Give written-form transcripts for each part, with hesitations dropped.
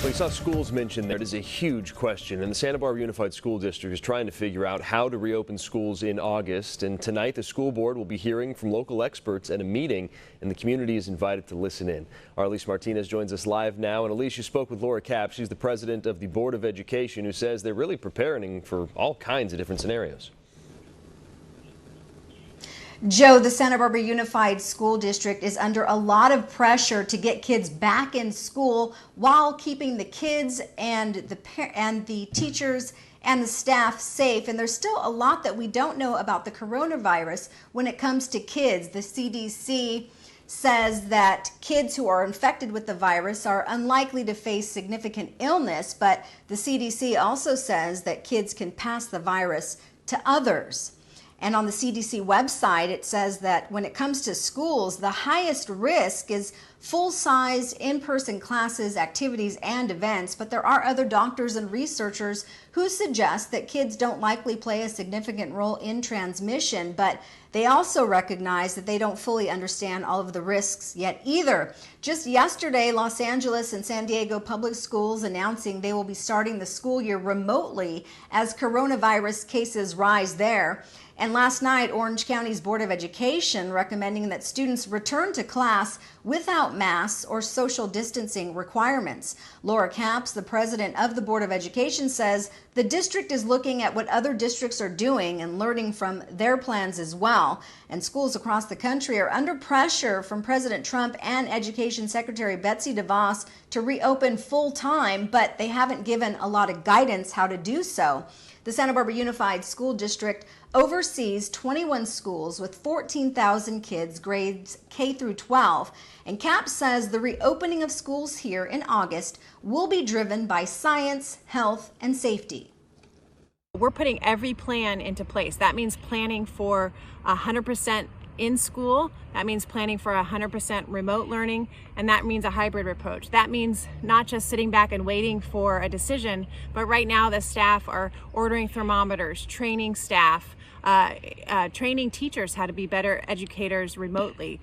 We saw schools mentioned there. It is a huge question, and the Santa Barbara Unified School District is trying to figure out how to reopen schools in August. And tonight, the school board will be hearing from local experts at a meeting, and the community is invited to listen in. Our Elise Martinez joins us live now. And Elise, you spoke with Laura Kapp. She's the president of the Board of Education, who says they're really preparing for all kinds of different scenarios. Joe, the Santa Barbara Unified School District is under a lot of pressure to get kids back in school while keeping the kids and the teachers and the staff safe. And there's still a lot that we don't know about the coronavirus when it comes to kids. The CDC says that kids who are infected with the virus are unlikely to face significant illness, but the CDC also says that kids can pass the virus to others. And on the CDC website, it says that when it comes to schools, the highest risk is full-size in-person classes, activities, and events. But there are other doctors and researchers who suggest that kids don't likely play a significant role in transmission, but they also recognize that they don't fully understand all of the risks yet either. Just yesterday, Los Angeles and San Diego public schools announcing they will be starting the school year remotely as coronavirus cases rise there. And last night, Orange County's Board of Education recommending that students return to class without masks or social distancing requirements. Laura Kapp, the president of the Board of Education, says the district is looking at what other districts are doing and learning from their plans as well. And schools across the country are under pressure from President Trump and Education Secretary Betsy DeVos to reopen full time, but they haven't given a lot of guidance how to do so. The Santa Barbara Unified School District oversees 21 schools with 14,000 kids, grades K through 12. And Kapp says the reopening of schools here in August will be driven by science, health, and safety. We're putting every plan into place. That means planning for 100% in school. That means planning for 100% remote learning, and that means a hybrid approach. That means not just sitting back and waiting for a decision, but right now the staff are ordering thermometers, training staff, training teachers how to be better educators remotely.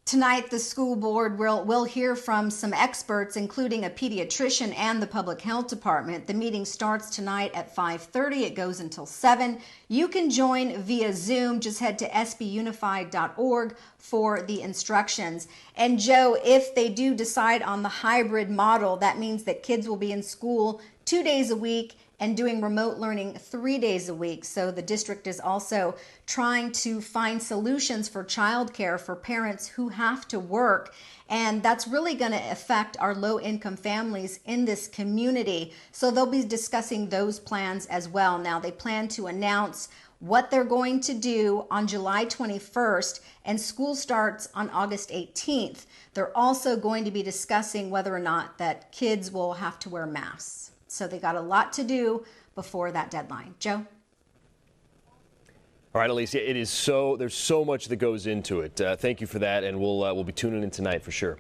Tonight, the school board will hear from some experts, including a pediatrician and the public health department. The meeting starts tonight at 5:30. It goes until 7. You can join via Zoom. Just head to sbunified.org for the instructions. And Joe, if they do decide on the hybrid model, that means that kids will be in school 2 days a week and doing remote learning 3 days a week. So the district is also trying to find solutions for childcare for parents who have to work. And that's really going to affect our low-income families in this community. So they'll be discussing those plans as well. Now, they plan to announce what they're going to do on July 21st, and school starts on August 18th. They're also going to be discussing whether or not that kids will have to wear masks. So they got a lot to do before that deadline. Joe? All right, Alicia, there's so much that goes into it. Thank you for that, and we'll be tuning in tonight for sure.